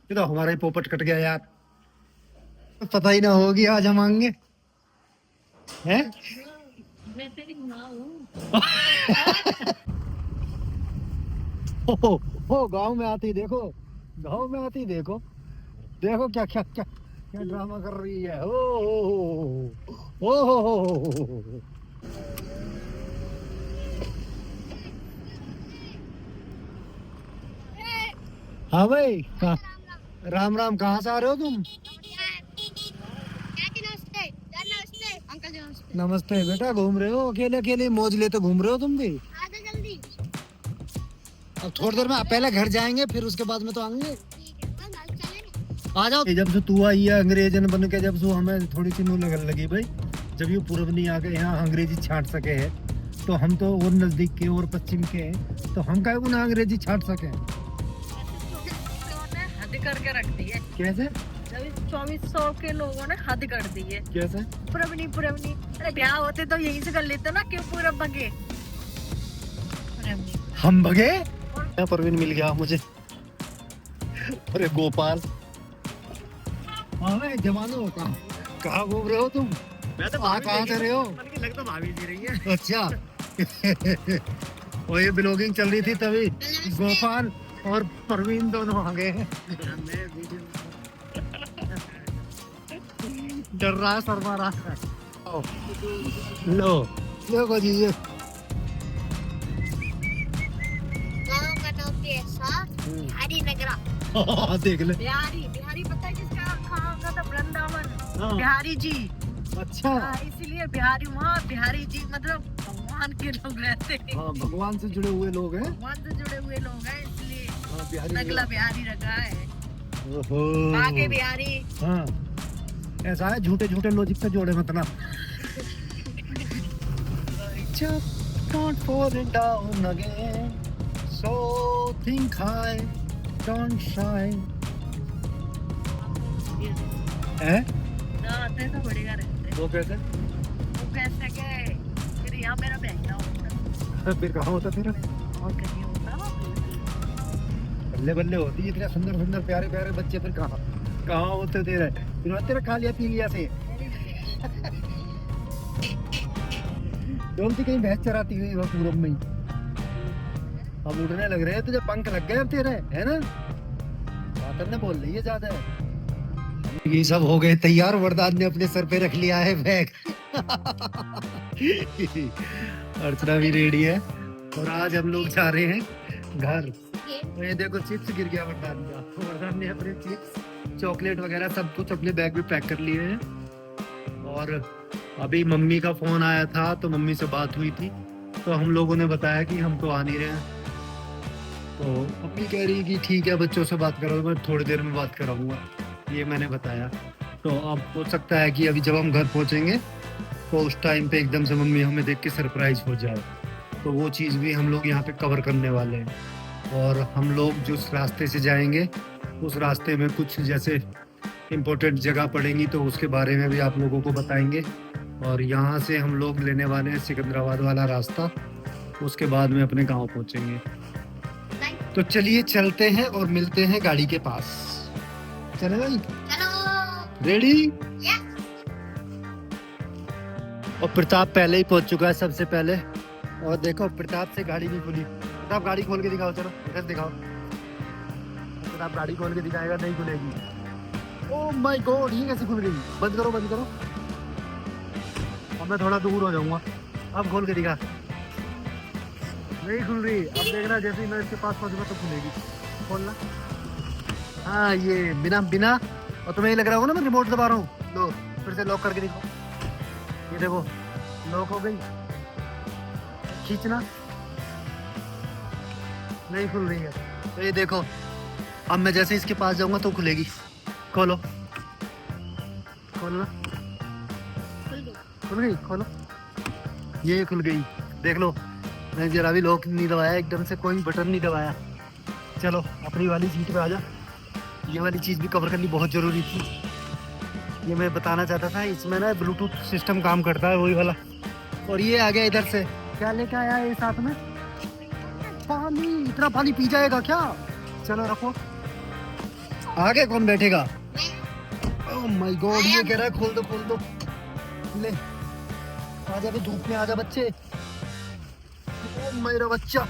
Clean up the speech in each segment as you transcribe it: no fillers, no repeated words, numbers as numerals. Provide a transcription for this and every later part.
ये तो हमारा ही पोपट कट गया यार, पता ही ना होगी आज हम आएंगे हैं। मैं तेरी माँ हूँ। ओ गांव में आती देखो, गांव में आती देखो, देखो क्या क्या क्या क्या ड्रामा कर रही है। ओ हाँ भाई, राम राम, कहाँ से आ रहे हो तुम? अंकल जी नमस्ते। नमस्ते बेटा, घूम रहे हो अकेले अकेले, मौज लेते घूम रहे हो तुम भी? जल्दी। अब थोड़ी देर में पहले घर जाएंगे, फिर उसके बाद में तो आएंगे। आ जाओ। जब से तू आई है अंग्रेजन बन के, जब से हमें थोड़ी सी नू लगन लगी भाई, जब ये पूर्व नहीं आ गए यहाँ अंग्रेजी छाट सके है, तो हम तो और नजदीक के और पश्चिम के हैं, तो हम क्या ना अंग्रेजी छाट सके। हद करके रख दी है। कैसे? 2400 के लोगों ने हद कर दी है। कैसे? पुरवनी पुरवनी, अरे ब्याह होते तो यहीं से कर लेते ना, क्यों पूरा बगे। हम भगे? परवीन मिल गया मुझे। अरे गोपाल, हाँ भाई जवानों, कहाँ घूम रहे हो तुम? मैं तो कहाँ से रहे हो? लग तो भाभी जी रही है। अच्छा। वो ये ब्लॉगिंग चल रही थी तभी गोपाल और परवीन दोनों आ गए हैं। डर रहा है, शर्मा रहा है। लो लो जी, ये गाँव का नाम भी ऐसा बिहारी नगरा। देख ले। बिहारी बिहारी पता है किसका कहाँ का था? वृंदावन। हाँ। बिहारी जी। अच्छा, इसीलिए बिहारी, वहाँ बिहारी जी मतलब भगवान के लोग रहते हैं। हाँ भगवान से जुड़े हुए लोग हैं। भगवान से जुड़े हुए लोग हैं, इसलिए हाँ, बिहारी नगला बिहारी रखा है। ओहो। आगे बिहारी। हाँ, ऐसा है, झूठे झूठे लॉजिक पे जोड़े मत ना। Just don't fall it down again. So think high, don't shy. हैं? आते तो बढ़िया रहते। वो कैसे? वो कैसे के फिर यहाँ मेरा बहना होता फिर कहाँ होता फिर? और कहीं होता। बल्ले बल्ले होती, इतने सुंदर सुंदर प्यारे प्यारे बच्चे, फिर कहाँ कहाँ होते तेरे? फिर तेरा खा लिया पी लिया से डोलती कहीं भैंस चराती हुई वह पूरब में ही। अब उड़ने लग रहे हैं, तुझे पंख लग गए अब तेरे, है ना? बात ने बोल रही है ज्यादा है। ये सब हो गए तैयार, वरदान ने अपने सर पे रख लिया है बैग। अर्चना भी रेडी है और आज हम लोग जा रहे हैं घर। ये देखो चिप्स गिर गया वरदान का, वरदान ने अपने चिप्स चॉकलेट वगैरह सब कुछ अपने बैग में पैक कर लिए हैं। और अभी मम्मी का फोन आया था, तो मम्मी से बात हुई थी, तो हम लोगों ने बताया कि हम तो आ नहीं रहे हैं। तो मम्मी कह रही कि ठीक है बच्चों से बात करो, मैं थोड़ी देर में बात कराऊंगा, ये मैंने बताया। तो अब हो सकता है कि अभी जब हम घर पहुंचेंगे तो उस टाइम पे एकदम से मम्मी हमें देख के सरप्राइज हो जाए, तो वो चीज़ भी हम लोग यहाँ पे कवर करने वाले हैं। और हम लोग जिस रास्ते से जाएंगे उस रास्ते में कुछ जैसे इम्पोर्टेंट जगह पड़ेंगी, तो उसके बारे में भी आप लोगों को बताएंगे। और यहाँ से हम लोग लेने वाले हैं सिकंदराबाद वाला रास्ता, उसके बाद में अपने गांव पहुँचेंगे। तो चलिए चलते हैं और मिलते हैं गाड़ी के पास। चले भाई, रेडी? और प्रताप पहले ही पहुंच चुका है सबसे पहले। और देखो प्रताप से गाड़ी नहीं खुली। प्रताप गाड़ी खोल के दिखाओ, चलो इधर दिखाओ। प्रताप गाड़ी खोल के दिखाएगा, नहीं खुलेगी। ओह माय गॉड, ये कैसे खुल गई? बंद करो बंद करो। अब मैं थोड़ा दूर हो जाऊंगा। अब खोल के दिखा। नहीं खुल रही। अब देखना, जैसे ही मैं इसके पास पहुंचूंगा तो खुलेगी। खोलना। हाँ, ये बिना बिना, और तुम्हें ये लग रहा होगा ना मैं रिमोट दबा रहा हूँ। लो फिर से लॉक करके दिखाओ। ये देखो लॉक हो गई। खींचना, नहीं खुल रही है। तो ये देखो, अब मैं जैसे इसके पास जाऊंगा तो खुलेगी। खोलो, खोलना। खुल गई, खोलो। ये खुल गई, देख लो। मैं जरा भी लॉक नहीं दबाया, एकदम से कोई बटन नहीं दबाया। चलो अपनी वाली सीट पे आ जा। ये वाली चीज़ भी कवर करनी बहुत ज़रूरी थी, ये मैं बताना चाहता था। इसमें ना ब्लूटूथ सिस्टम काम करता है, वही वाला। और ये आ गया इधर से। क्या लेके आया है साथ में? पानी। इतना पानी पी जाएगा क्या? चलो रखो। आगे कौन बैठेगा? ओह माय गॉड, ये कह रहा है खोल दो ले आजा, तो धूप में आजा बच्चे। ओह मेरा बच्चा।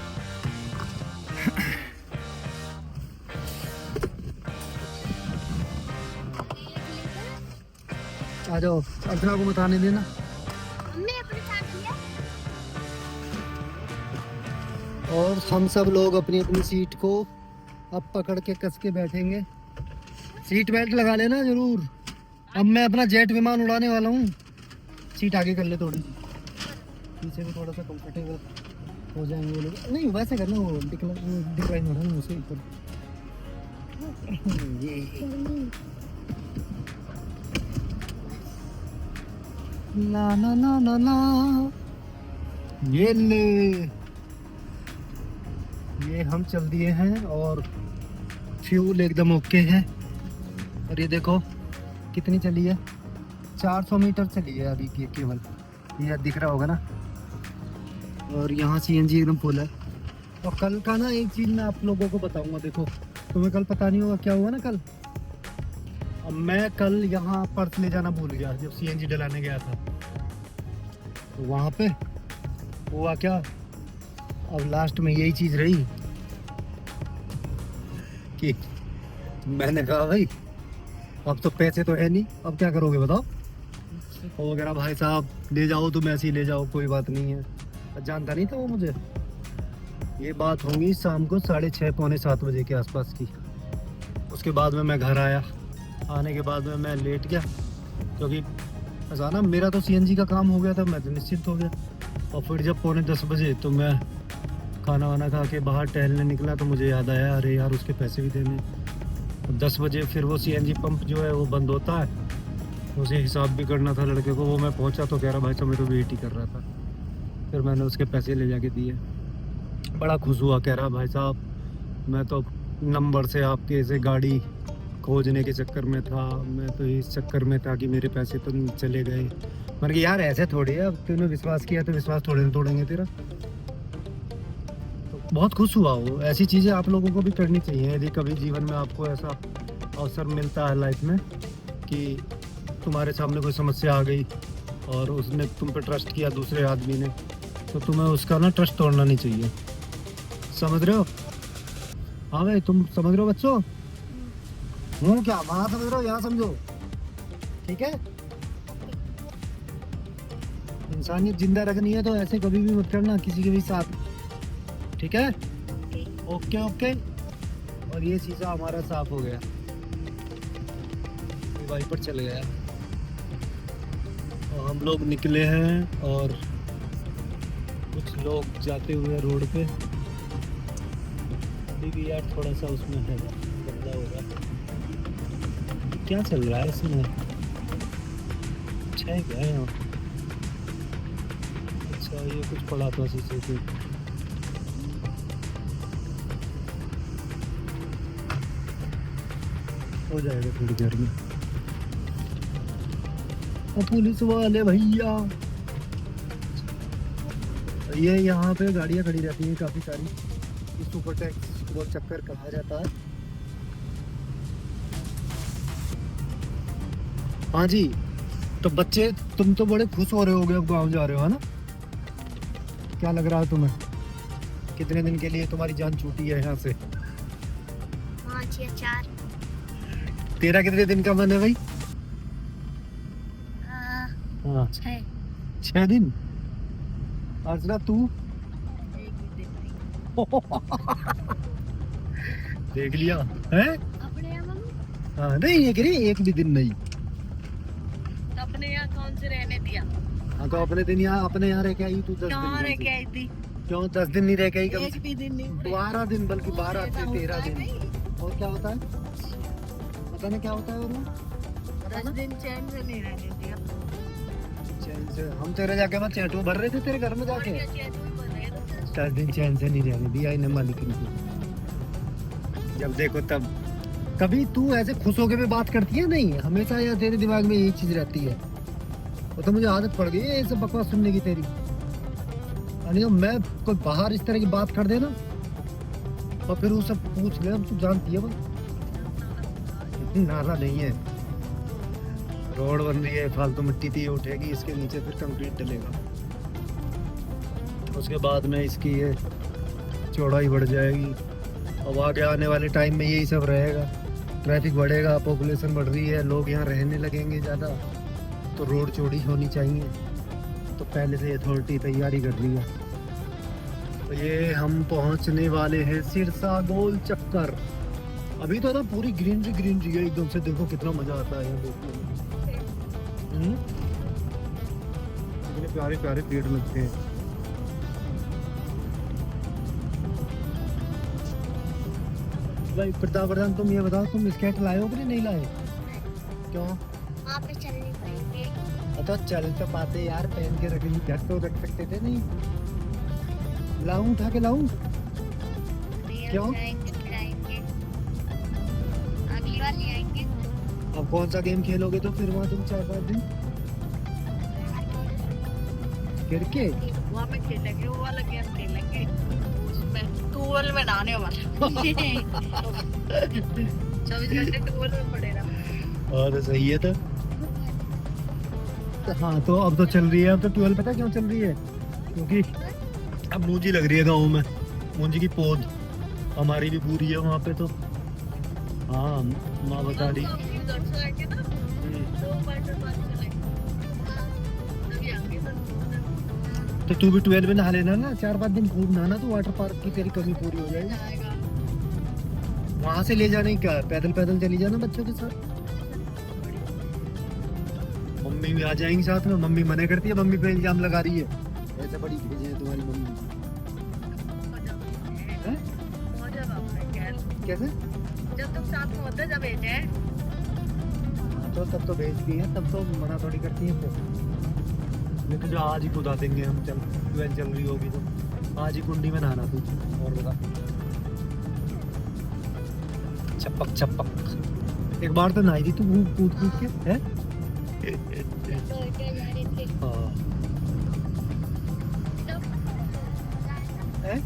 आ जाओ, अर्चना को बताने देना। और हम सब लोग अपनी अपनी सीट को अब पकड़ के कस के बैठेंगे। सीट बेल्ट लगा लेना जरूर। अब मैं अपना जेट विमान उड़ाने वाला हूँ। सीट आगे कर ले थोड़ी, पीछे भी थोड़ा सा कंफर्टेबल हो जाएंगे वो लोग। नहीं वैसे करना, वो डिक्लाइन हो रहा है उसे ऊपर। ला ला ला ला ला, ये ले, ये हम चल दिए हैं और फ्यूल एकदम ओके है। और ये देखो कितनी चली है, 400 मीटर चली है अभी की केवल, ये दिख रहा होगा ना। और यहाँ सीएनजी एकदम फुल है। और कल का ना एक चीज़ मैं आप लोगों को बताऊंगा। देखो तुम्हें कल पता नहीं होगा क्या हुआ ना कल। अब मैं कल यहाँ पर्स ले जाना भूल गया जब सीएनजी डलाने गया था, तो वहाँ पे हुआ क्या, अब लास्ट में यही चीज़ रही कि मैंने कहा भाई अब तो पैसे तो है नहीं, अब क्या करोगे बताओ। वो वगैरह भाई साहब ले जाओ तुम, ऐसे ही ले जाओ, कोई बात नहीं है। जानता नहीं था वो मुझे। ये बात होंगी शाम को 6:30 पौने 7 बजे के आसपास की। उसके बाद में मैं घर आया, आने के बाद में मैं लेट गया क्योंकि अचानक मेरा तो सीएनजी का काम हो गया था, मैं तो निश्चिंत हो गया। और फिर जब पौने 10 बजे तो मैं खाना वाना खा के बाहर टहलने निकला तो मुझे याद आया अरे यार उसके पैसे भी देने। 10 बजे फिर वो सीएनजी पंप जो है वो बंद होता है, उसे हिसाब भी करना था लड़के को। वो मैं पहुंचा तो कह रहा भाई साहब मैं तो वेट ही कर रहा था। फिर मैंने उसके पैसे ले जाके दिए, बड़ा खुश हुआ, कह रहा भाई साहब मैं तो नंबर से आपके ऐसे गाड़ी खोजने के चक्कर में था, मैं तो इस चक्कर में था कि मेरे पैसे तो चले गए। मैंने कहा यार ऐसे थोड़ी है, अब तूने विश्वास किया तो विश्वास थोड़े ना तोड़ेंगे तेरा। तो बहुत खुश हुआ वो। ऐसी चीज़ें आप लोगों को भी करनी चाहिए यदि कभी जीवन में आपको ऐसा अवसर मिलता है लाइफ में कि तुम्हारे सामने कोई समस्या आ गई और उसने तुम पे ट्रस्ट किया दूसरे आदमी ने, तो तुम्हें उसका ना ट्रस्ट तोड़ना नहीं चाहिए। समझ रहे हो? हाँ भाई तुम समझ रहे हो बच्चों? हूँ क्या, वहाँ समझ रहे हो यहाँ समझो, ठीक है? इंसानियत जिंदा रखनी है तो ऐसे कभी भी मत करना किसी के भी साथ, ठीक है? Okay okay. और ये शीशा हमारा साफ हो गया, वाइपर चल गया और हम लोग निकले हैं। और कुछ लोग जाते हुए रोड पे, अभी भी यार थोड़ा सा उसमें है गंदा होगा। क्या चल रहा है इसमें? अच्छा है क्या यहाँ? अच्छा ये कुछ पड़ा था शीशे पे। हो जाएगा थोड़ी देर में। पुलिस वाले भैया, ये यहाँ पे गाड़ियाँ खड़ी रहती हैं काफ़ी सारी, इस सुपर टैक्स गोल चक्कर कहा जाता है। हाँ जी, तो बच्चे तुम तो बड़े खुश हो रहे होगे अब गाँव जा रहे हो, है ना? क्या लग रहा है तुम्हें? कितने दिन के लिए तुम्हारी जान छूटी है यहाँ से? 5 या 4। तेरा कितने दिन का मन है भाई? 6। 6 दिन। अर्चना तू? देख लिया है? अपने यहाँ मम्मी? हाँ नहीं ये करी, एक भी दिन नहीं। अपने यहाँ कौन से रहने दिया? हाँ तो अपने दिन यहाँ, अपने यहाँ रह के आई तू 10 कहाँ रह दिन। के आई थी? क्यों 10 दिन नहीं रह के आई? कम एक भी दिन नहीं। 12 दिन, बल्कि 12 से 13 दिन। दिन। और क्या होता है पता नहीं क्या होता है? और 10 दिन चैन से नहीं रहने दिया। चैन से हम तेरे जाके मैं चैटू भर रहे थे तेरे घर में जाके। और क्या चैन में बने रहते? 10 दिन चैन से नहीं रहने दिया इन्हें मालिक ने। जब देखो तब। कभी तू ऐसे खुश होके भी बात करती है नहीं? हमेशा या तेरे दिमाग में यही चीज रहती है? वो तो मुझे आदत पड़ गई है ये सब बकवास सुनने की तेरी। अरे मैं कोई बाहर इस तरह की बात कर देना और फिर वो सब पूछ ले, हम तू जानती है भाई। नाला नहीं है, रोड बन रही है, फालतू मिट्टी थी उठेगी, इसके नीचे फिर कंक्रीट डलेगा, उसके बाद में इसकी ये चौड़ाई बढ़ जाएगी। अब आगे आने वाले टाइम में यही सब रहेगा, ट्रैफिक बढ़ेगा, पॉपुलेशन बढ़ रही है, लोग यहाँ रहने लगेंगे ज़्यादा, तो रोड चौड़ी होनी चाहिए, तो पहले से अथॉरिटी तैयारी कर रही है। तो ये हम पहुँचने वाले हैं सिरसा गोल चक्कर। अभी तो ना पूरी ग्रीनरी ग्रीनरी है एकदम से, देखो कितना मजा आता है यहाँ देखने में। कितने प्यारे प्यारे पेड़ लगते हैं। भाई प्रताप, तुम ये बताओ, तुम स्केट लाए हो कि नहीं लाए? क्यों? वहाँ पे चल नहीं पाएंगे। तो चल तो पाते यार, पहन के रखेंगे, घर तो रख सकते थे। नहीं लाऊं, उठा के लाऊं? क्यों? जाएंगे फिर आएंगे, अगली बार ले आएंगे। अब कौन सा गेम खेलोगे तो फिर वहाँ तुम 4-5 दिन क्रिकेट? वहाँ पे खेलेंगे, वो वाला गेम खेलेंगे, उसमें टूवेल में नहाने वाला। 24 घंटे टूवेल में पड़े रहो। और सही है तो हाँ, तो अब तो चल रही है, अब तो 12 पता क्यों चल रही है? क्योंकि अब मूंजी लग रही है गाँव में, मूंजी की पौध हमारी भी पूरी है वहाँ पे। तो हाँ, माँ बता रही। उधर से आएंगे ना, 2 घंटे बाद चलेंगे, तभी आएंगे तो तू भी 12 में नहा लेना ना, 4-5 दिन खूब नहाना, तो वाटर पार्क की तेरी कमी पूरी हो जाएगी। आएगा। वहाँ से ले जाने का, पैदल पैदल चली जाना बच्चों के साथ। मम्मी भी आ जाएंगी साथ में, मम्मी मना करती है, मम्मी पे इल्जाम लगा रही है, ऐसे बड़ी भेजे है तुम्हारी मम्मी। हैं? मौजा बाबा है क्या? कैसे? जब तुम साथ में होते जब भेजे हैं। तो तब तो भेजती है, तब तो मना थोड़ी करती है। नहीं तो जो आज ही कुदा देंगे हम, चल 12 चल रही होगी तो आज ही कुंडी में नहाना तू। और बता, चपक चपक एक बार तो नहाई थी तू कूद कूद के, है? तो इधर जा रहे थे। हाँ। है?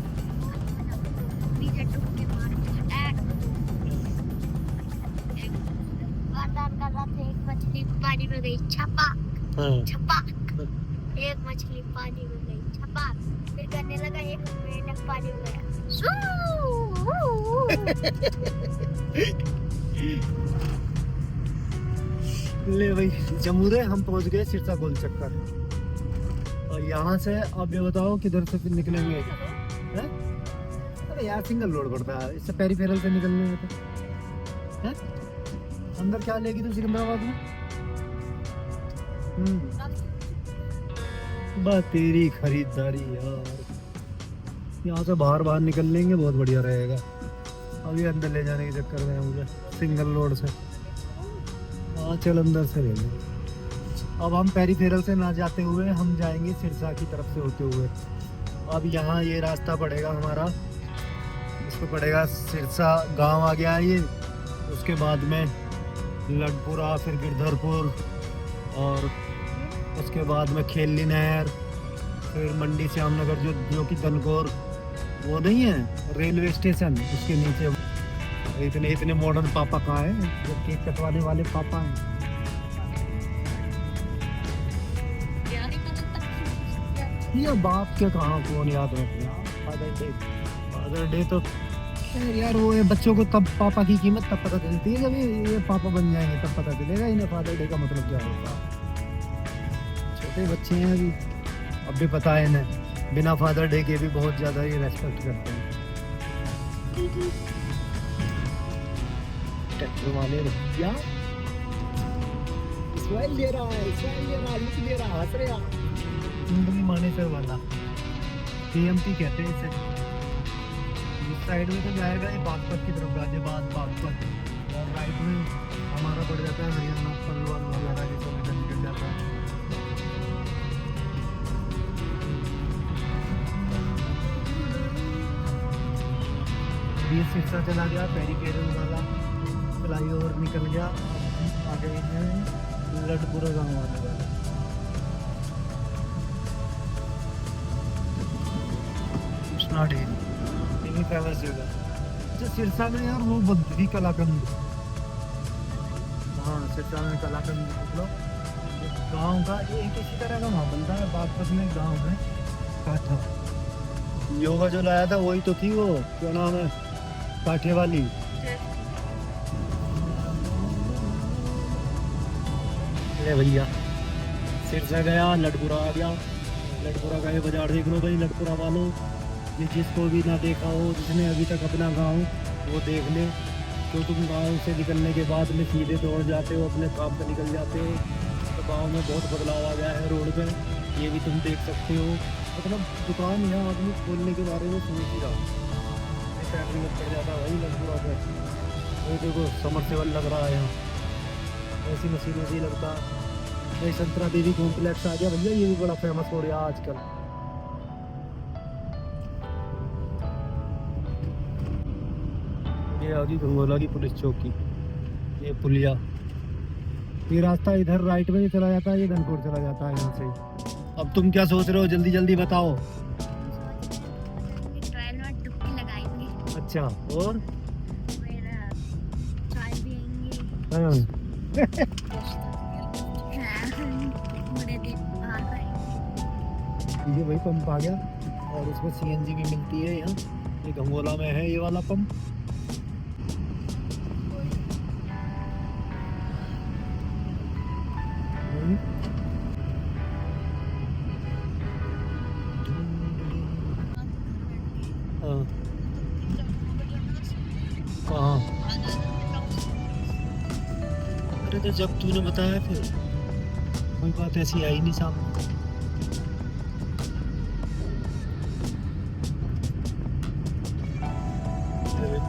नीचे डूब के मार एक वारदात कर रहा था, एक मछली पानी में गई, छपाक हाँ। छपाक, एक मछली पानी में गई, छपाक, फिर करने लगा, एक मेंढक पानी में गया, ले भाई जमूरे, हम पहुंच गए सिरसा गोल चक्कर। और यहाँ से अब ये बताओ किधर से फिर निकलेंगे? हैं? अरे यार सिंगल रोड पड़ता है, इससे पेरीफेरल से निकलने में तो हैं? अंदर क्या लेगी तू सिकंदराबाद में? बस तेरी खरीदारी यार, यहाँ से बाहर बाहर निकल लेंगे, बहुत बढ़िया रहेगा। अभी अंदर ले जाने के चक्कर में है मुझे सिंगल रोड से। हाँ चल अंदर से ले लें। अब हम पेरीफेरल से ना जाते हुए हम जाएंगे सिरसा की तरफ से होते हुए। अब यहाँ ये रास्ता पड़ेगा हमारा, इसको पड़ेगा सिरसा गांव आ गया ये, उसके बाद में लडपुरा, फिर गिरधरपुर, और उसके बाद में खेली नहर, फिर मंडी श्यामनगर जो कि तनकोर वो नहीं है रेलवे स्टेशन, उसके नीचे। इतने इतने मॉडर्न पापा कहाँ है, जो केक कटवाने वाले पापा हैं। ये बाप के कहाँ कौन याद रखते हैं? फादर डे तो यार वो है, बच्चों को तब पापा की कीमत तब पता चलती है जब ये पापा बन जाएंगे, तब पता चलेगा इन्हें फादर डे का मतलब क्या होता है। छोटे बच्चे हैं अभी, अब भी पता है इन्हें, बिना फादर डे के भी बहुत ज़्यादा ये रेस्पेक्ट करते हैं। ट्रैक्टर वाले क्या स्माइल दे रहा है, स्माइल दे रहा है, लुक दे रहा है, हंस रहा है। कुंडली मानेसर वाला TMT कहते हैं इसे। इस साइड में तो जाएगा ये बागपत की तरफ, गाजियाबाद बागपत, और राइट में हमारा पड़ जाता है हरियाणा पलवल वगैरह, ये सब इधर निकल जाता है। ये सिरसा चला गया, पेरीफेरल वाला फ्लाईओवर निकल गया, आ गए हैं लडपुरा गाँव वाले वाला। कृष्णा डेयरी, इन्हीं फेमस जगह। अच्छा सिरसा में यार वो बद्री कलाकंद, हाँ सिरसा में कलाकंद निकलो गांव का एक इसी तरह का वहाँ बनता है। बागपत में गांव है काठा। योगा जो लाया था वही तो थी वो, क्या नाम है, काठे वाली। अरे भैया सिरसा गया, लटपुरा आ गया। लटपुरा का ये बाजार देख लो भाई, लटपुरा वालों, ये जिसको भी ना देखा हो, जिसने अभी तक अपना गांव वो देख ले। तो तुम गांव से निकलने के बाद में सीधे दौड़ जाते हो, अपने काम पे निकल जाते हो। तो गांव में बहुत बदलाव आ गया है रोड पे, ये भी तुम देख सकते हो। मतलब दुकान यहाँ आदमी खोलने के बारे में सोच ही रहा, फैक्ट्री में पड़ जाता है भाई लटपुरा पे। वो देखो समरसेबल लग रहा है यहाँ, ऐसी मशीनों से लगता। ये संतरा देवी कॉम्प्लेक्स आ गया भैया, ये भी बड़ा फेमस हो रहा है आजकल। ये आ गई गंगोला की पुलिस चौकी, ये पुलिया। ये रास्ता इधर राइट में ही चला जाता है, ये धनपुर चला जाता है यहाँ से। अब तुम क्या सोच रहे हो, जल्दी जल्दी बताओ। ट्रायल में डुबकी लगाएंगे। अच्छा, और फिर चाय पियेंगे। हाँ। बड़े दिन बाहर आएंगे। ये वही पंप आ गया और उसमें सीएनजी भी मिलती है यहाँ। ये गंगोला में है ये वाला पंप। हाँ। कहाँ? अरे तो जब तूने बताया फिर कोई बात ऐसी आई नहीं सामने।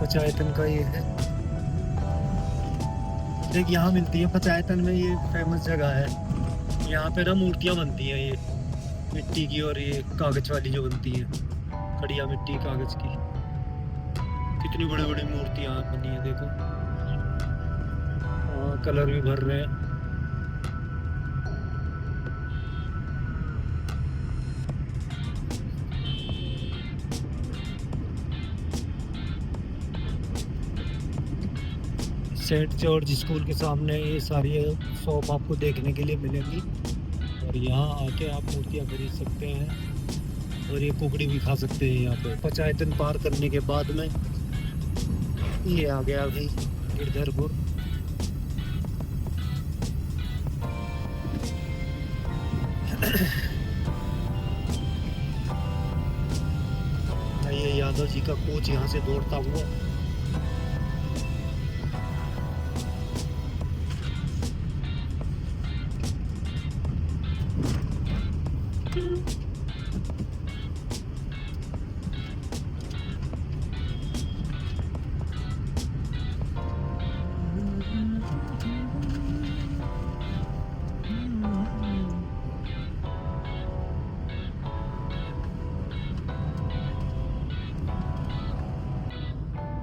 पचायतन का ये है, देख यहाँ मिलती है पचायतन में, ये फेमस जगह है। यहाँ पे ना मूर्तियाँ बनती हैं, ये मिट्टी की और ये कागज वाली जो बनती है, खड़िया मिट्टी कागज की। कितनी बड़ी बड़ी मूर्तियाँ बनी है देखो। हाँ, कलर भी भर रहे हैं। सेंट जॉर्ज स्कूल के सामने ये सारी शॉप आपको देखने के लिए मिलेंगी और यहाँ आके आप मूर्तियाँ खरीद सकते हैं और ये कुकड़ी भी खा सकते हैं यहाँ पे। पचायतन पार करने के बाद में ये आ गया अभी गिरधरपुर। ये यादव जी का कोच यहाँ से दौड़ता हुआ।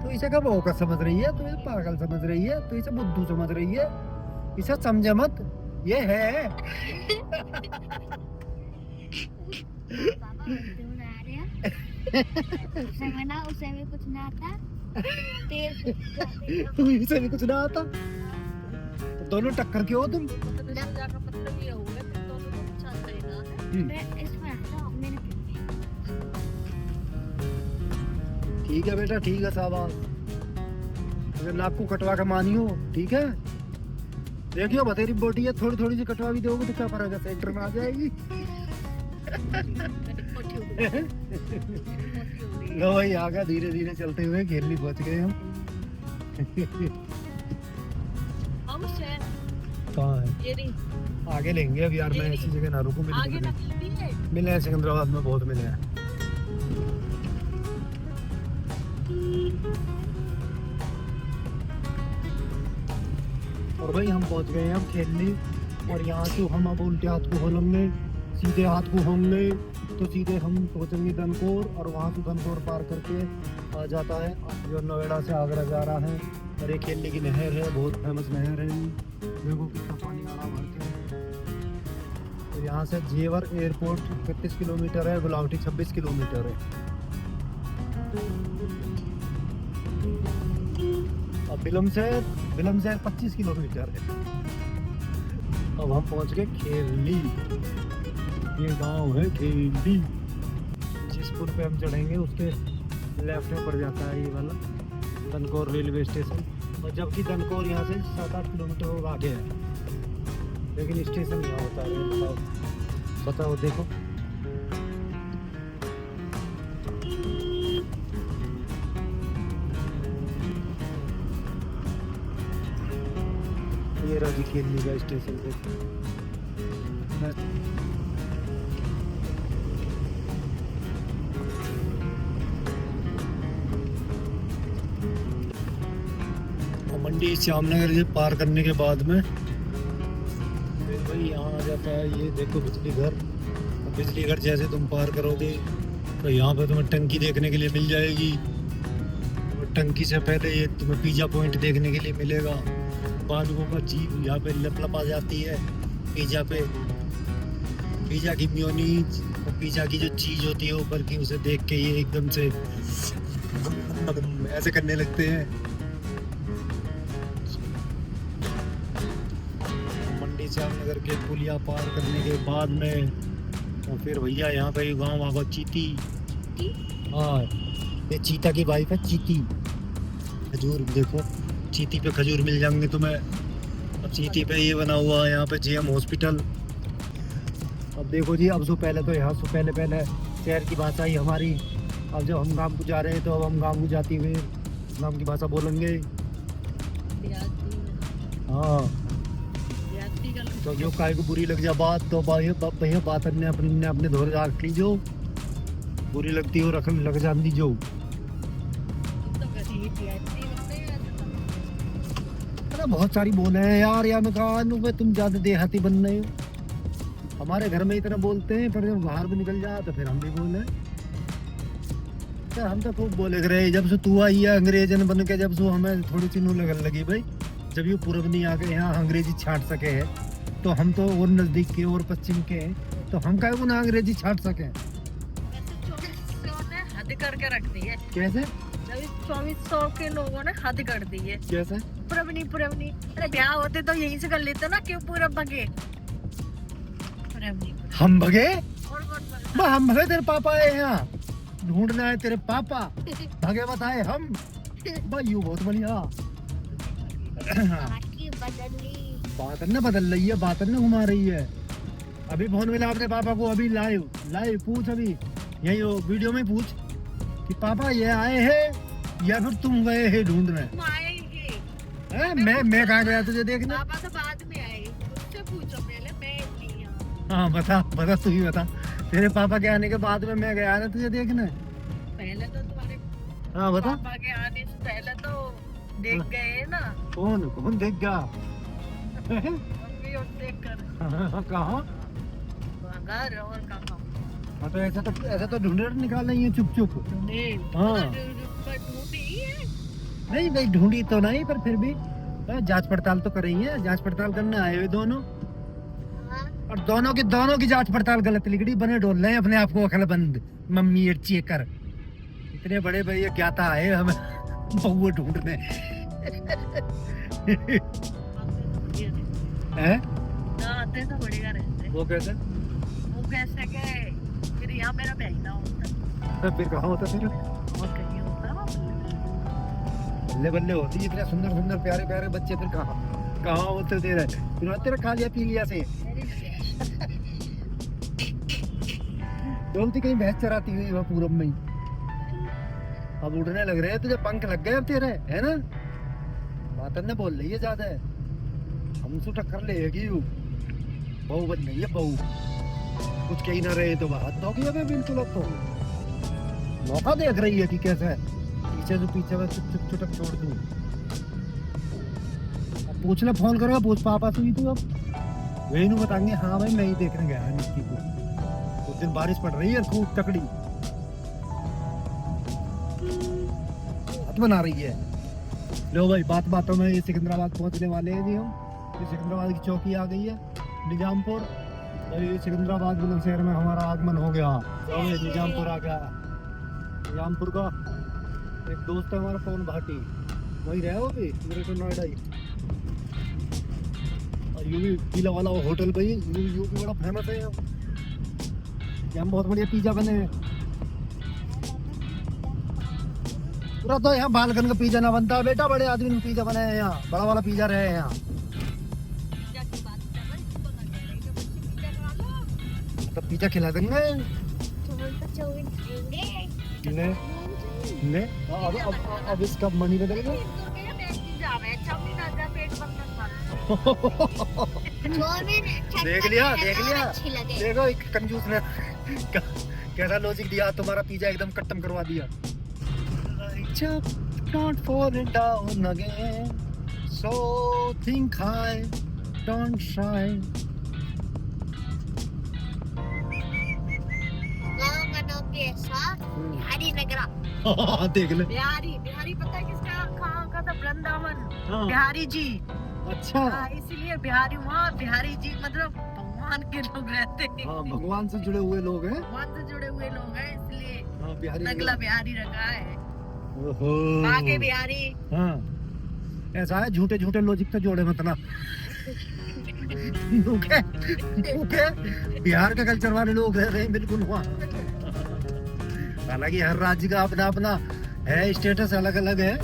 तो इसे कब होकर समझ रही है, तो इसे पागल समझ रही है, तो इसे बुद्धू समझ रही है, इसे समझे मत, ये है। पापा बच्चे बना रहे हैं। उसे बना, उसे भी कुछ ना आता। तेल इसे भी कुछ ना आता, तो दोनों टक्कर के हो तुम। मतलब ये होगा कि दोनों को साथ करेगा। मैं इसमें आता हूँ, मैंने ठीक है बेटा, ठीक है शाबाश। अगर नाक को कटवा के मानी हो, ठीक है। देखियो बतेरी बोटी है, थोड़ी थोड़ी सी कटवा भी दोगे तो क्या फर्क है, सेंटर में आ जाएगी। लो भाई आ गया, धीरे धीरे चलते हुए घेरली पहुंच गए हम। कहाँ है? ये रही। आगे लेंगे अब यार, मैं ऐसी जगह ना रुकूं। आगे नकली है। मिले हैं सिकंदराबाद में, बहुत मिले हैं। और भाई हम पहुंच गए हैं अब खेलने, और यहाँ से हम अब उल्टे हाथ को होलेंगे, सीधे हाथ को होंगे तो सीधे हम पहुंचेंगे धनपुर, और वहाँ से धनपुर पार करके आ जाता है जो नोएडा से आगरा जा रहा है। और ये खेलने की नहर है, बहुत फेमस नहर है। देखो कितना पानी आ रहा भर के। तो यहाँ से जेवर एयरपोर्ट 31 किलोमीटर है, गुलावटी 26 किलोमीटर है। अब बिलमसर 25 किलोमीटर है। अब हम पहुंच गए खेली। ये गांव है खेली। जिस पुल पे हम चढ़ेंगे उसके लेफ्ट में पड़ जाता है ये वाला दनकौर रेलवे स्टेशन। और जबकि दनकौर यहाँ से 7-8 किलोमीटर और आगे है, लेकिन स्टेशन यहाँ होता है। बताओ देखो, ये राजी खेलने का स्टेशन पे। मंडी श्यामनगर से पार करने के बाद में फिर भाई यहाँ आ जाता है ये देखो बिजली घर। बिजली घर जैसे तुम पार करोगे तो यहाँ पे तुम्हें टंकी देखने के लिए मिल जाएगी। और टंकी से पहले ये तुम्हें पिज़्ज़ा पॉइंट देखने के लिए मिलेगा। बालुओं का जीव यहाँ पे लप आ जाती है पिज़्ज़ा पे। पिज़्ज़ा की मेयोनीज और पिज़्ज़ा की जो चीज़ होती है ऊपर की, उसे देख के ये एकदम से ऐसे करने लगते हैं। मंडी श्यामनगर के पुलिया पार करने के बाद में और फिर भैया यहाँ पे गाँव आगा चीती। हाँ, ये चीता की वाइफ है चीती। खजूर देखो, चीती पे खजूर मिल जाएंगे तुम्हें। अब चीती पे ये बना हुआ है यहाँ पे जेएम हॉस्पिटल। अब देखो जी, अब जो पहले तो यहाँ से पहले शहर की भाषा ही हमारी। अब जब हम गाँव को जा रहे हैं तो अब हम गाँव को जाते हुए गाँव की भाषा बोलेंगे। हाँ, तो जो काय को बुरी लग जा बात तो भैया बात अपने धोरे रख ली। जो बुरी लगती हो रख लग जाती जो। अरे बहुत सारी बोले हैं यार, या मैं कहा तुम ज्यादा देहाती बन रहे हो। हमारे घर में इतना बोलते हैं, पर जब बाहर भी निकल जाए तो फिर हम भी बोले। हम तो खूब बोले रहे जब से तू आई है अंग्रेजन बन के। जब से हमें थोड़ी सी नू लगन लगी भाई, जब ये पूर्व नहीं आके यहाँ अंग्रेजी छाट सके है, तो हम तो और नजदीक के और पश्चिम के हैं, तो हम काहे को ना अंग्रेजी छाट सके। हद करके रख दी है। कैसे? 2400 के लोगों ने हद कर दी है। कैसे? पुरवनी अरे ब्याह होते तो यहीं से कर लेते ना, क्यों पूरा भगे? हम भगे? और कौन भगे? हम भगे, तेरे पापा आए यहाँ ढूंढना है तेरे पापा। भगे बताए हम भाई। यू बहुत बढ़िया। बात न बदल रही है, बात न घुमा रही है। अभी फोन मिला अपने पापा को, अभी लाइव पूछ, अभी यही हो वीडियो में पूछ कि पापा ये आए हैं या फिर तुम गए हैं ढूंढने। मैं कहाँ गया तुझे देखने? पापा तो बाद में आए, मुझसे पूछो पहले, मैं नहीं हूँ। हाँ बता तू ही बता। तेरे पापा के आने के बाद में मैं गया ना तुझे देखने? पहले तो तुम्हारे हाँ बता। पापा के आने से पहले तो देख गए ना। कौन देख गया? देख कर कहाँ? घर और कहाँ? हाँ तो ऐसा तो ढूंढे निकाल रही है चुप। हाँ नहीं ढूंढी तो नहीं, पर फिर भी जांच पड़ताल तो कर रही है। जांच पड़ताल करने आए हुए दोनों, और दोनों की जांच पड़ताल गलत लिखड़ी बने डोल रहे हैं अपने आप को अकलबंद मम्मी चेकर। इतने बड़े भैया क्या था आए हमें बहू ढूंढने। आते तो बढ़िया रहते। वो कैसे के फिर यहाँ मेरा बहना होता। फिर कहाँ होता? फिर और कहीं होता बल्ले होती। इतने सुंदर प्यारे बच्चे फिर कहाँ होते तेरा खा लिया पी लिया से। डोलती कहीं भैंस चराती हुई वह पूरब में ही। अब उड़ने लग रहे हैं, तुझे पंख लग गए अब तेरे, है ना? बात न बोल रही है ज्यादा, हमसे टक्कर लेगी। बहू बन गई है बहू। कुछ कहीं ना रहे तो बात तो बिल्कुल। अब तो मौका देख रही है कि कैसा है। पीछे में चुटक छोड़ दूं। अब पूछ ले, फोन करो, पूछ पापा से ही तू। अब वही नहीं बताएंगे हाँ भाई मैं ही देखने गया निक्की को। उस दिन बारिश पड़ रही है खूब तकड़ी, बात बना रही है। लो भाई बातों में ये सिकंदराबाद पहुंचने वाले हैं जी हम। ये सिकंदराबाद की चौकी आ गई है, निजामपुर। और ये सिकंदराबाद बुलंदशहर में हमारा आगमन हो गया। तो ये निजामपुर आ गया। निजामपुर का एक दोस्त है हमारा पवन भाटी, वही रहे हो भी ग्रेटर नोएडा ही। और यूपी पीला वाला वो होटल भाई यूपी बड़ा फेमस है यहाँ बहुत बढ़िया पिज्जा बने हैं। पूरा तो यहाँ बालकन का पिज्जा ना बनता बेटा, बड़े आदमी का पिज्जा बनाए हैं यहाँ, बड़ा वाला पिज्जा रहे हैं यहाँ। पिज्जा की बात कर रहे हैं, तो ना कह रहे कि बच्चे पिज्जा खा लो। तो पिज्जा खिला देंगे चाउमीन खाएंगे। ने ने अब इसका मनी बदलेगा। 300 रुपये का बैग पिज्जा आ रहा है, चाउमीन आ जाए, पेट भर कर खा लो। चाउमीन देख लिया, देख लिया। अच्छी लगे। देखो एक कंजूस ने कैसा लॉजिक दिया, तुम्हारा पिज्जा एकदम खत्म करवा दिया। Not falling down again, so think high, don't shy. गाँव का नाम भी ऐसा बिहारी नगरा। देख ले। बिहारी बिहारी पता है किसका कहाँ का था? वृंदावन, हाँ, बिहारी जी। अच्छा। हाँ, इसीलिए बिहारी, वहाँ बिहारी जी मतलब भगवान के लोग रहते हैं। हाँ, भगवान से जुड़े हुए लोग हैं। भगवान से जुड़े हुए लोग हैं, इसलिए हाँ, बिहारी नगला बिहारी रखा है। ओहो। आगे बिहारी। हाँ, ऐसा है, झूठे झूठे लॉजिक तो जोड़े मत ना। Okay, okay. बिहार के कल्चर वाले लोग रह रहे हैं बिल्कुल वहाँ। हालांकि हर राज्य का अपना अपना है, स्टेटस अलग अलग है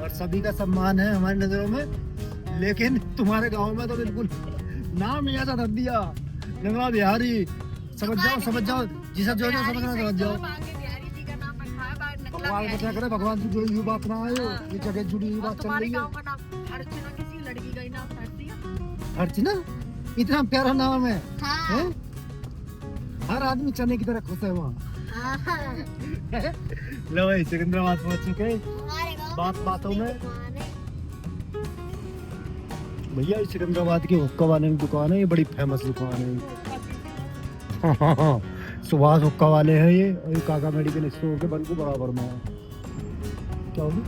और सभी का सम्मान है हमारी नजरों में। लेकिन तुम्हारे गांव में तो बिल्कुल नाम ही ऐसा रख दिया, नगला बिहारी। समझ जाओ, समझ जाओ, जिसे जो जो समझना समझ जाओ। आगे बिहारी जी का नाम रखा है, बाहर नगला भगवान को क्या बिहारी। करे, भगवान से जुड़ी हुई बात ना आए, ये जगह जुड़ी हुई और बात चल तुम्हारे रही है। गाँव का नाम अर्चना, किसी लड़की का ही नाम रख दिया। अर्चना, इतना प्यारा नाम है, हाँ। हैं? हर आदमी चने की तरह खुश है वहाँ। हाँ। लो भाई सिकंदराबाद पहुंच चुके हैं। हमारे गाँव बात बातों में दुकान है। भैया इस सिकंदराबाद की हुक्का वाले की दुकान है, ये बड़ी फेमस दुकान है। हाँ, सुभाष हुक्का वाले हैं ये, और ये काका मेडिकल स्टोर के बंकू बराबर में है। क्या होगी,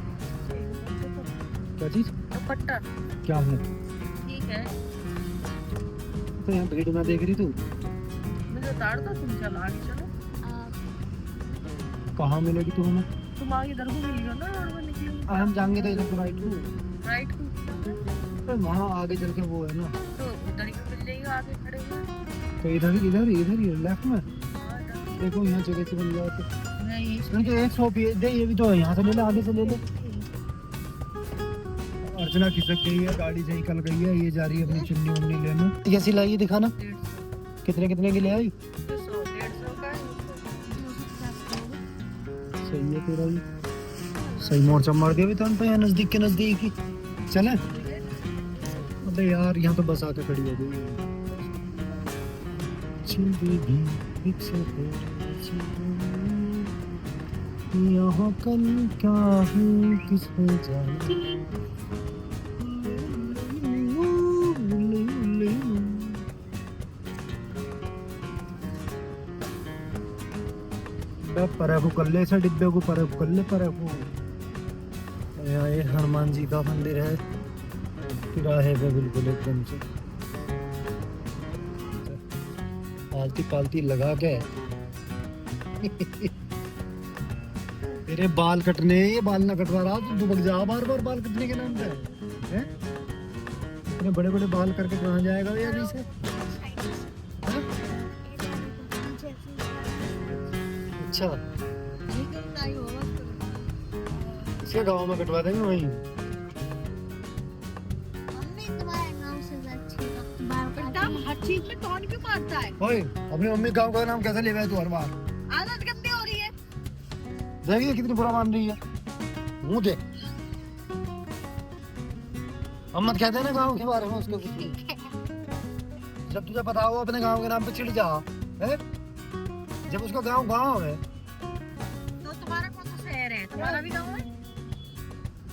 क्या चीज, दुपट्टा क्या है? ठीक है, तो यहाँ भीड़ ना देख रही तू, मुझे उतार दो, तुम चलो आगे चलो। कहाँ मिलेगी तू हमें? तुम आगे इधर को मिलियो ना, रोड में निकली हम जाएंगे तो इधर राइट को, राइट को, तो वहाँ आगे चल के वो है ना, तो उधर ही मिल जाएगा, आगे खड़े हुए। तो इधर इधर इधर ही लेफ्ट में हाँ, इधर। देखो, यहाँ जगह से मिल जाए तो। नहीं, तो एक शॉप ये भी तो है, यहाँ से ले ले, आगे से ले ले। अर्चना खिसक गई है, गाड़ी से निकल गई है, ये जा रही है अपनी चुन्नी उन्नी लेने। ये सिलाई दिखाना, 150, कितने कितने की ले आई? 150 का है। सही है तेरा भी, सही मोर्चा मार दिया भी तो पे, नजदीक के नजदीक ही चले। अबे यार यहाँ तो बस आके खड़ी हो गई। यहाँ कल क्या है किसे जाने। परखू कर ले, ऐसे डिब्बे को परखू कर ले, परखू। यहाँ ये हनुमान जी का मंदिर है, तिराहे पे बिल्कुल एकदम से पालती पालती लगा के। तेरे बाल कटने, ये बाल ना कटवा रहा तो दुबक जा बार बार बाल कटने के नाम पे, हैं? इतने बड़े बड़े बाल करके कहाँ जाएगा ये अभी से? हाँ? अच्छा, ठीक है, बताइए, होगा तो। इसके गाँव में कटवा देंगे वहीं। मम्मी तुम्हारे नाम से अच्छी बाल बेटा, हर चीज में टोन क्यों मारता है? ओए, अपनी मम्मी गाँव का नाम कैसे ले गए तू हर बार? आदत गंदी हो रही है। देखिए कितनी बुरा मान रही है, मुँह देख। अब मत कहते ना गाँव के बारे में उसके कुछ भी। जब तुझे पता हो अपने गाँव के नाम पे चिढ़ जा, है? जब उसका गाँव गाँव है। तो तुम्हारा कौन सा शहर है? तुम्हारा भी गाँव है?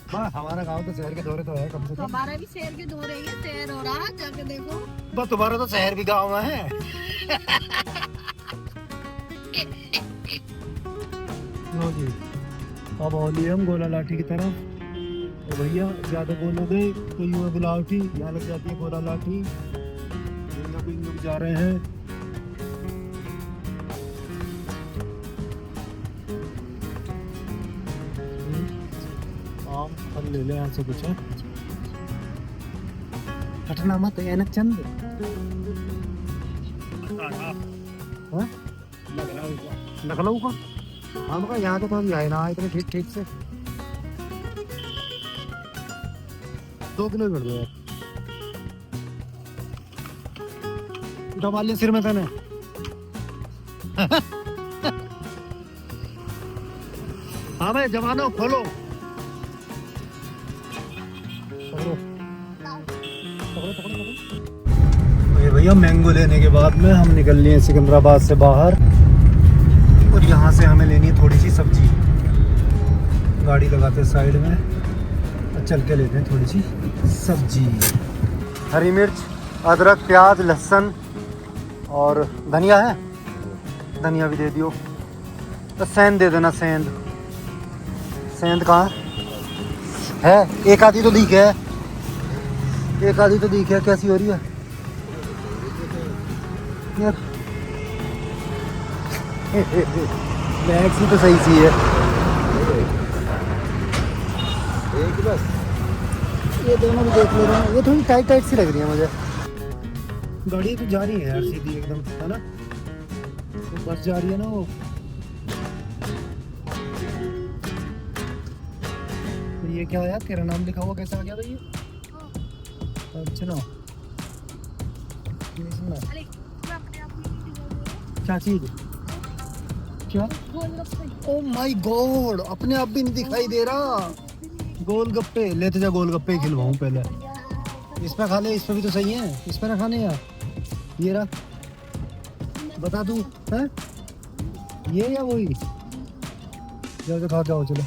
हाँ, हमारा गाँव तो शहर के दौरे तो है कम से तो कम। हमारा भी शहर के दो रही है, शहर हो रहा है, जाके देखो। बस तुम्हारा तो शहर भी गाँव में है। लो जी, अब होली हम गोला लाठी की तरफ। तो भैया ज्यादा बोलोगे तो यूं गुलावटी, यहाँ लग जाती है गोला लाठी। इन लोग जा रहे हैं। आम फल चल ले ले यहाँ से कुछ है। हटना मत ऐनक चंद। हाँ? लखनऊ का? हाँ मगर यहाँ तो हम जाए ना इतने ठीक ठीक से 2 किलोमीटर दो यार। उठा मार लिया सिर में तने। हाँ भाई जवानों खोलो। ये भैया मैंगो लेने के बाद में हम निकल लिए सिकंदराबाद से बाहर और यहाँ से हमें लेनी है थोड़ी सी सब्जी। गाड़ी लगाते साइड में और चल के लेते हैं थोड़ी सी सब्जी। हरी मिर्च, अदरक, प्याज, लहसुन और धनिया है। धनिया भी दे दियो। तो सेंध दे देना। सेंध सेंध कहाँ है? एक आधी तो लीक है। एक आधी तो लीक है। कैसी हो रही है यार? मैक्स भी तो सही सी है। एक बस ये दोनों भी देख ले रहे हैं। ये थोड़ी टाइट टाइट सी लग रही है मुझे। गाड़ी तो जा रही है यार सीधी एकदम, है ना? तो बस जा रही है ना वो। तो ये क्या है? तेरा नाम लिखा हुआ कैसे आ गया भाई? अच्छा ना क्या चीज? क्या? ओ माय गॉड, अपने आप भी नहीं दिखाई दे रहा। गोलगप्पे लेते जा, गोलगप्पे खिलवाऊं पहले। इसमें खा ले, इसमें भी तो सही है। इसमें ना खाने यार। ये रहा, बता दूं है ये या वही? जाके खा जाओ। चलो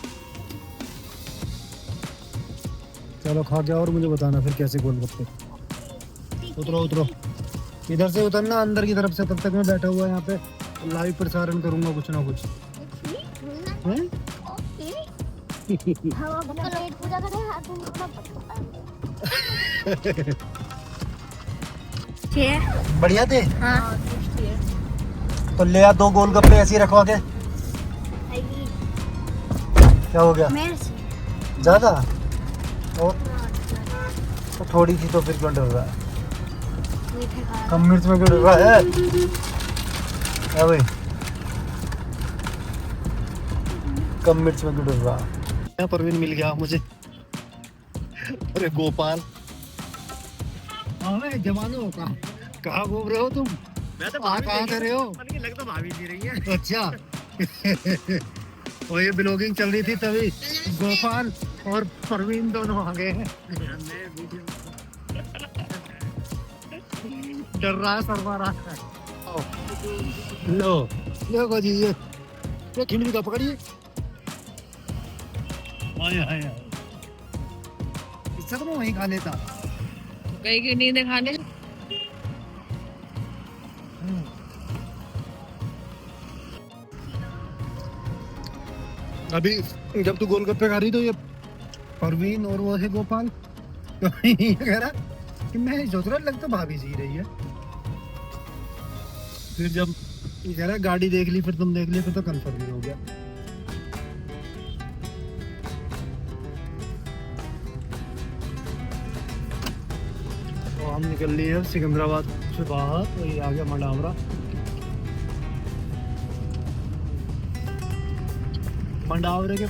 चलो खा जाओ और मुझे बताना फिर कैसे गोलगप्पे। उतरो उतरो, इधर से उतरना अंदर की तरफ से। तब तक मैं बैठा हुआ यहाँ पे लाइव प्रसारण करूंगा कुछ ना कुछ। हैं? बढ़िया थे। हाँ। तो ले आ 2 गोलगप्पे ऐसे ही रखवा के। क्या हो गया? ज्यादा और तो थोड़ी सी तो फिर क्यों डर रहा है? कम मिर्च में क्यों डर रहा है? क्या भाई कम मिर्च में क्यों डर रहा? यहाँ परवीन मिल गया मुझे। अरे गोपाल, हाँ जवानों का कहाँ घूम रहे हो तुम? मैं तो कहाँ कर रहे हो? लग तो भाभी जी रही है। अच्छा। और ये ब्लॉगिंग चल रही थी तभी गोपाल और परवीन दोनों आ गए हैं। डर रहा है, शर्मा रहा है। लो लो जी, ये खिंडवी का पकड़िए। इससे तो मैं वहीं खा लेता। कहीं की नींद खाने। अभी जब तू गोलगप्पे खा रही तो ये परवीन और वो है गोपाल तो ये कह रहा कि मैं सोच रहा लगता भाभी जी रही है। फिर जब ये कह रहा गाड़ी देख ली, फिर तुम देख ली, फिर तो कंफर्म ही हो गया। तो हम निकल लिए सिकंदराबाद से बाहर। तो ये आ गया मंडावरा। मंडावरे के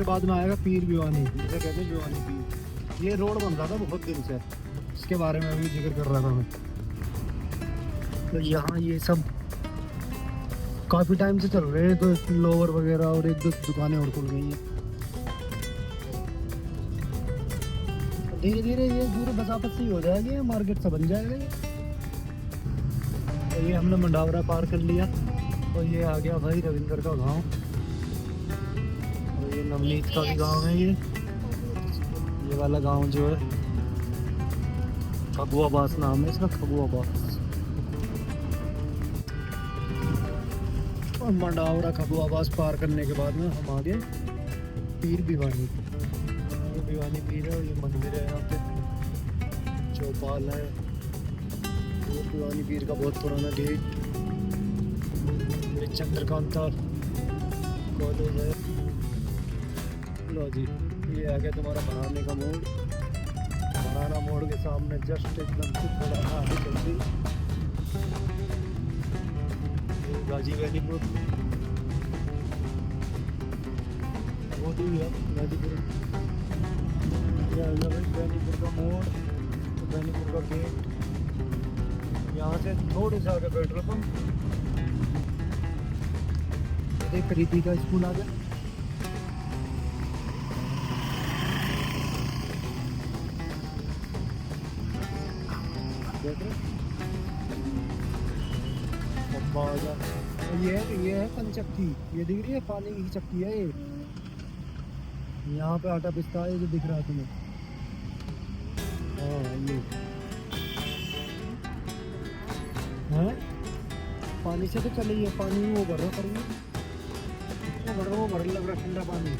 बाद में आएगा पीर भिवानी, जिसे कहते हैं भिवानी पीर। ये रोड बन रहा था बहुत दिन से, इसके बारे में अभी जिक्र कर रहा था मैं। तो यहाँ ये सब काफ़ी टाइम से चल रहे हैं। तो लोवर वगैरह और 1-2 दुकानें और खुल गई हैं। धीरे धीरे ये पूरे बसापत से ही हो जाएगी, मार्केट सा बन जाएगा ये। तो ये हमने मंडावरा पार कर लिया और ये आ गया भाई रविंदर का गांव। और ये नवनीत का भी गांव है। ये वाला गांव जो है खगुआबास नाम है इसका, खगुआबास। और मंडावरा खगुआबास पार करने के बाद में हम आ गए पीर भिवानी। ये भिवानी पीर है और ये मंदिर है यहाँ पे, चौपाल है। ये भिवानी पीर का बहुत पुराना गेट। चंद्रकांता कॉलेज है। लो जी, ये आ गया तुम्हारा बनाने का मोड़। बनाना मोड़ के सामने जस्ट एकदम से थोड़ा आगे चलती गाजी वैलीपुर, वो भी है गाजीपुर। ये आ गया भाई वैलीपुर का मोड़, वैलीपुर का गेट। यहाँ से थोड़े से आगे पेट्रोल पंप, प्रीति का स्कूल आ गया। देख रहे? अब्बा आ गया। ये है पंचक्की, ये दिख रही है पानी की चक्की है ये। यहाँ पे आटा पिसता है, जो दिख रहा है तुम्हें। हाँ ये है, पानी से तो चली है, पानी वो भर रहा करिए, वो भर लग रहा ठंडा पानी।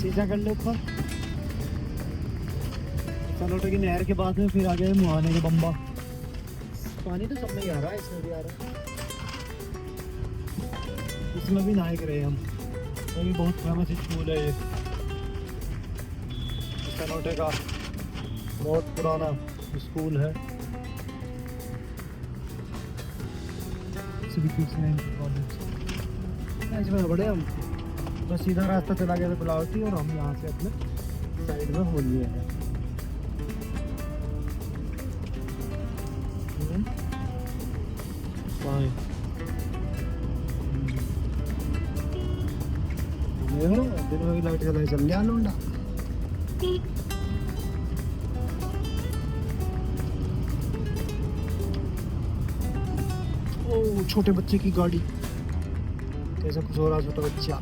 शीशा कर लो ऊपर। सनोटे की नहर के बाद में फिर आ गए मुहाने के बम्बा। पानी तो सब में ही आ रहा है, इसमें भी आ रहा है, इसमें भी नहाए रहे हम। ये भी बहुत फेमस स्कूल है ये, सनोटे का बहुत पुराना स्कूल है। इसमें बड़े हम बस सीधा रास्ता चला गया था बुलावटी, और हम यहाँ से अपने साइड में हो लिए हैं। दिन में भी लाइट चला चल गया लूंडा। ओ छोटे बच्चे की गाड़ी, कैसा कुछ हो रहा छोटा बच्चा।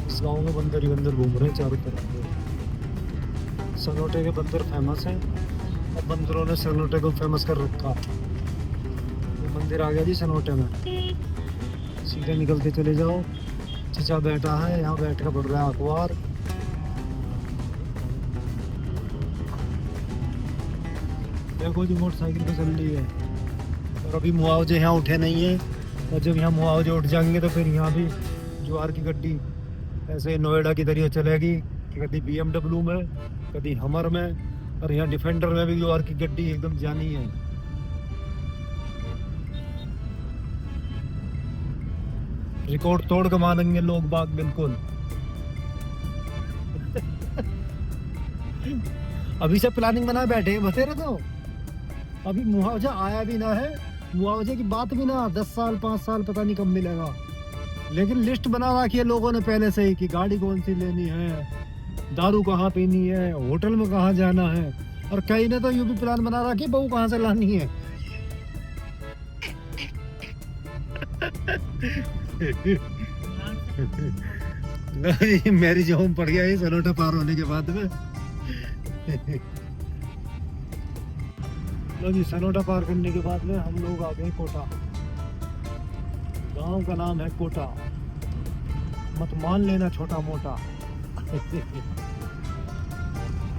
इस गाँव में बंदर ही बंदर घूम रहे हैं चारों तरफ। सनोटे के बंदर फेमस हैं, और बंदरों ने सनोटे को फेमस कर रखा। ये मंदिर आ गया जी सनोटे में, सीधे निकलते चले जाओ। चचा बैठा है यहाँ, बैठ कर पढ़ रहा है अखबार। देखो जी मोटरसाइकिल पे चल रही है, और अभी मुआवजे यहाँ उठे नहीं है, और जब यहाँ मुआवजे उठ जाएंगे तो फिर यहाँ भी ज्वार की गड्डी ऐसे नोएडा की तरह चलेगी, कभी BMW में, कभी हमर में, और यहाँ डिफेंडर में भी ज्वार की गड्डी एकदम जानी है। रिकॉर्ड तोड़ के मानेंगे लोग बाग बिल्कुल। अभी से प्लानिंग बना बैठे हैं बतेरे, तो अभी मुआवजा आया भी ना है, मुआवजे की बात भी ना, 10 साल 5 साल पता नहीं कब मिलेगा। लेकिन लिस्ट बना रखी है लोगों ने पहले से ही कि गाड़ी कौन सी लेनी है, दारू कहाँ पीनी है, होटल में कहाँ जाना है, और कई ने तो यूं भी प्लान बना रखी है बहू कहाँ से लानी है। मैरिज होम पड़ गया है सनोटा पार होने के बाद में। लो जी सनोटा पार करने के बाद में हम लोग आ गए कोटा। गांव का नाम है कोटा, मत मान लेना छोटा मोटा।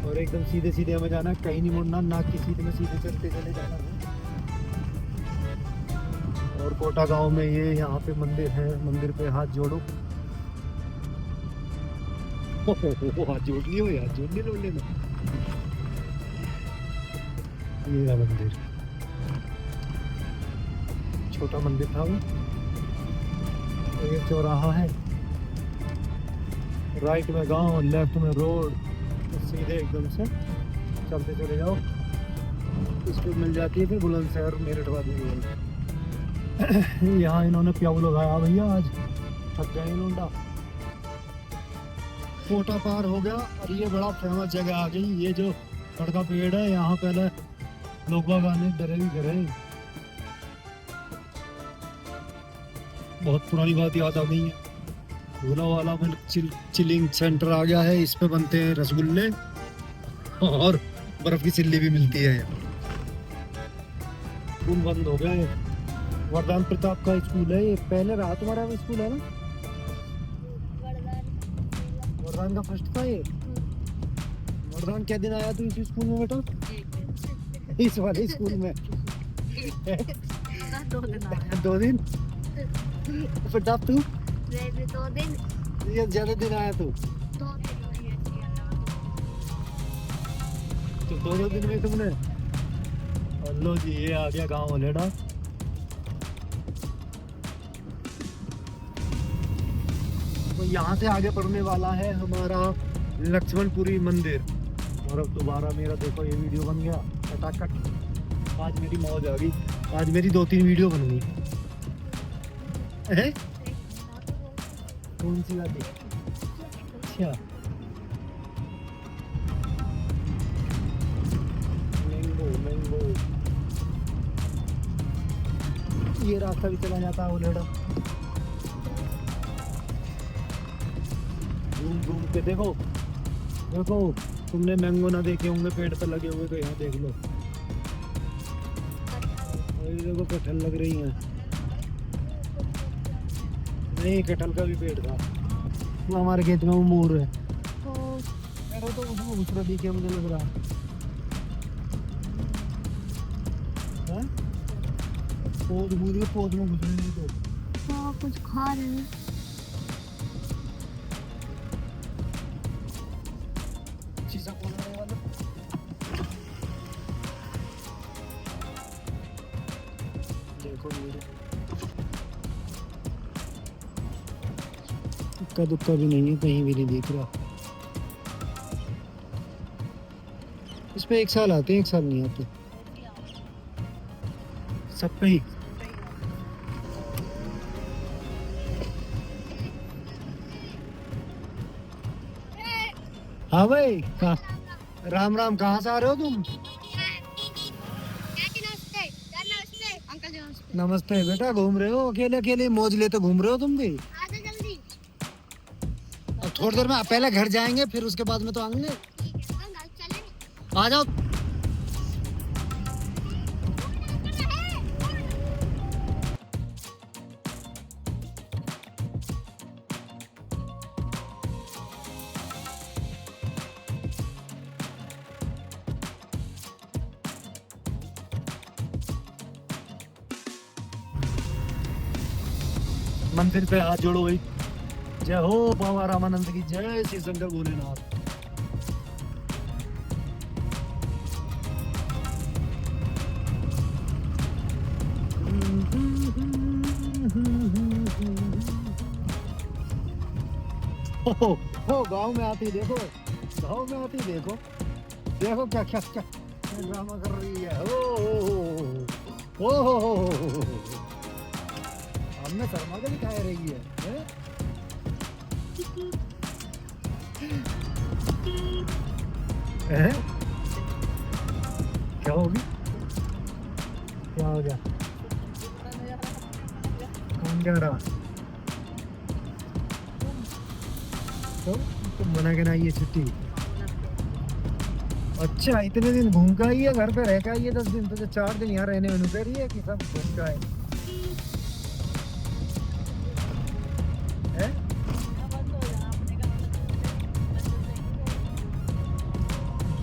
और एकदम सीधे सीधे हमें जाना है, कहीं नहीं मुड़ना, नाक की सीधे में सीधे चलते चले जाना है। और कोटा गांव में ये यहाँ पे मंदिर है, मंदिर पे हाथ जोड़ो। हाथ जोड़ लियो यार, जोड़ने लो लेना। ये रहा मंदिर, छोटा मंदिर था वो। ये चौराहा है, राइट में गांव, लेफ्ट में रोड, सीधे एकदम से चलते चले जाओ। इस पे मिल जाती है फिर बुलंदशहर मेरठ वाली। यहाँ इन्होंने प्याऊ लगाया भैया, आज थक गए लोंडा। कोटा पार हो गया, और ये बड़ा फेमस जगह आ गई। ये जो खड़का पेड़ है, यहाँ पहले लोग बाग आने डरे भी करे। बहुत पुरानी बात याद आ गई है। भोला वाला मिल्क चिलिंग सेंटर आ गया है, इस पे बनते हैं रसगुल्ले और बर्फ की चिल्ली भी मिलती है। स्कूल बंद हो गए। वरदान प्रताप का स्कूल है ये, पहले रहा तुम्हारा वो स्कूल है ना? वरदान का फर्स्ट था ये। वरदान क्या दिन आया तू इसी स्कूल में बेटा? इस वाले स्कूल में? 2 दिन आया। 2 दिन? प्रताप तू? 2 दिन। ये ज्यादा दिन आया तू? 2 दिन तो 2 दिन में तुमने? लो जी ये आ गया गाँव ओलेडा। तो यहाँ से आगे बढ़ने वाला है हमारा लक्ष्मणपुरी मंदिर। और अब दोबारा मेरा देखो ये वीडियो बन गया फटाफट। आज मेरी मौज आ गई, आज मेरी 2-3 वीडियो बन गई। हैं? कौन सी वाली? अच्छा मैंगो ये रास्ता भी चला जाता है ओलेडा। घूम घूम के देखो देखो, तुमने मैंगो ना देखे होंगे पेड़ पर लगे हुए, तो यहाँ देख लो। और ये देखो कटहल लग रही हैं। नहीं कटहल का भी पेड़ था वो हमारे खेत में, वो मोर है। अरे तो उसमें दूसरा दिखे मुझे लग रहा है। पौध में घुस रही तो हाँ कुछ खा रहे हैं। शीशा खोलने वाला। देखो मेरे इक्का दुक्का भी नहीं है, कहीं भी नहीं दिख रहा। इसमें 1 साल आते हैं, 1 साल नहीं आते सब पे ही। हाँ भाई कहाँ? राम राम, कहाँ से आ रहे हो तुम? अंकल जी नमस्ते। नमस्ते बेटा, घूम रहे हो अकेले अकेले, मौज लेते घूम रहे हो तुम भी? आजा जल्दी। अब थोड़ी देर में पहले घर जाएंगे, फिर उसके बाद में तो आएंगे। अंकल चलें। आ जाओ। मंदिर पे हाथ जोड़ो भाई। जय हो बाबा रामानंद की जय, श्री शंकर भोलेनाथ। ओ गांव में आती देखो, गांव में आती देखो, देखो क्या क्या क्या ड्रामा कर रही है। ओ हमने शर्मा के दिखाई रही है, हैं? क्या होगी? क्या हो गया? कौन कह रहा? तो तुम बना के ना ये छुट्टी। अच्छा इतने दिन घूम का ही है, घर पे रह का ही है 10 दिन, तो 4 दिन यहाँ रहने में कह रही है कि सब घूम का है।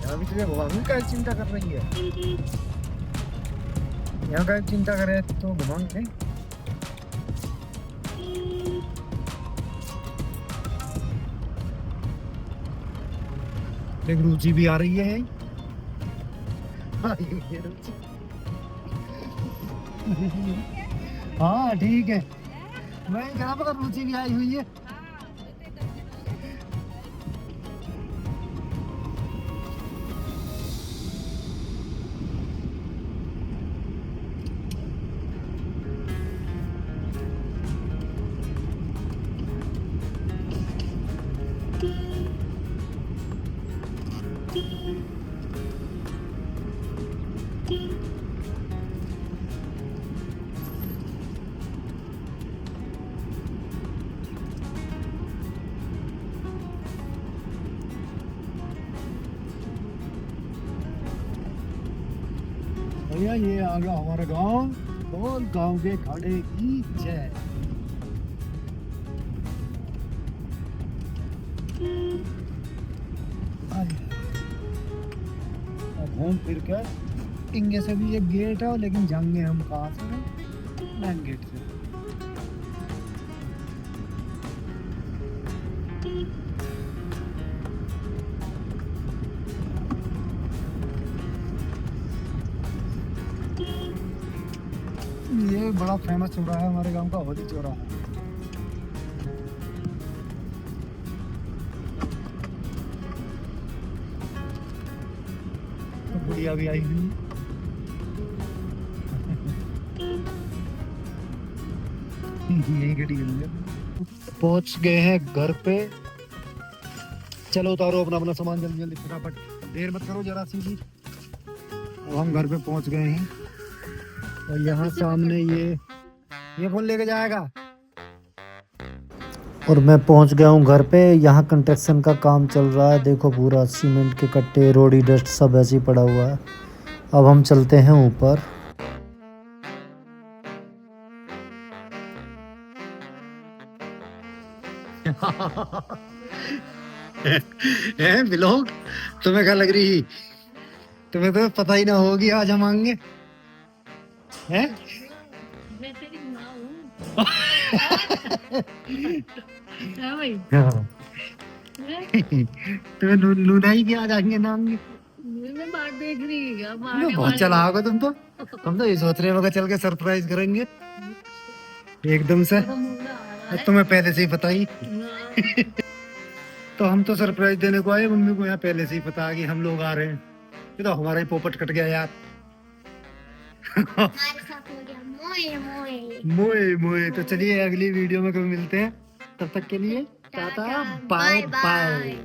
अभी तुझे घुमाऊंगी, क्या चिंता कर रही है? यहाँ का चिंता करे तो घुमाऊंगे। एक रुचि भी आ रही है। हाँ ठीक है, मैं कहाँ पर रुचि भी आई हुई है। भैया ये आ गया हमारा गांव और गांव के खाड़े की जय। घूम फिर कर इंगे से भी एक गेट है, लेकिन जाएंगे हम कहाँ से? मेन गेट से। ये बड़ा फेमस चौराहा है हमारे गांव का, होली चौराहा। तो गुड़िया भी आई हुई यही खड़ी हुई है। पहुंच गए हैं घर पे। चलो उतारो अपना अपना सामान जल्दी जल्दी फटाफट, देर मत करो जरा सी भी। अब हम घर पे पहुंच गए हैं और यहाँ सामने ये कौन लेके जाएगा? और मैं पहुंच गया हूं घर पे। यहाँ कंस्ट्रक्शन का काम चल रहा है। देखो पूरा सीमेंट के कट्टे, रोडी डस्ट सब ऐसे ही पड़ा हुआ है। अब हम चलते हैं ऊपर। बिलोंग, तुम्हें क्या लग रही? तुम्हें तो पता ही ना होगी आज हम आएंगे हैं? मैं तेरी माँ हूँ। हाँ भाई। तुम्हें लूना ही क्या आज आएंगे ना आएंगे? मैं बात देख रही है बहुत चलाक हो तुम तो। हम तो ये सोच रहे हैं चल के सरप्राइज करेंगे एकदम से। तुम्हें पहले से ही पता ही। तो हम तो सरप्राइज देने को आए, मम्मी को यहाँ पहले से ही पता है कि हम लोग आ रहे हैं। ये तो हमारा ही पोपट कट गया यार। हमारे साथ हो गया मोए मोए। मोए मोए। तो चलिए अगली वीडियो में कभी मिलते हैं, तब तक के लिए टाटा बाय बाय।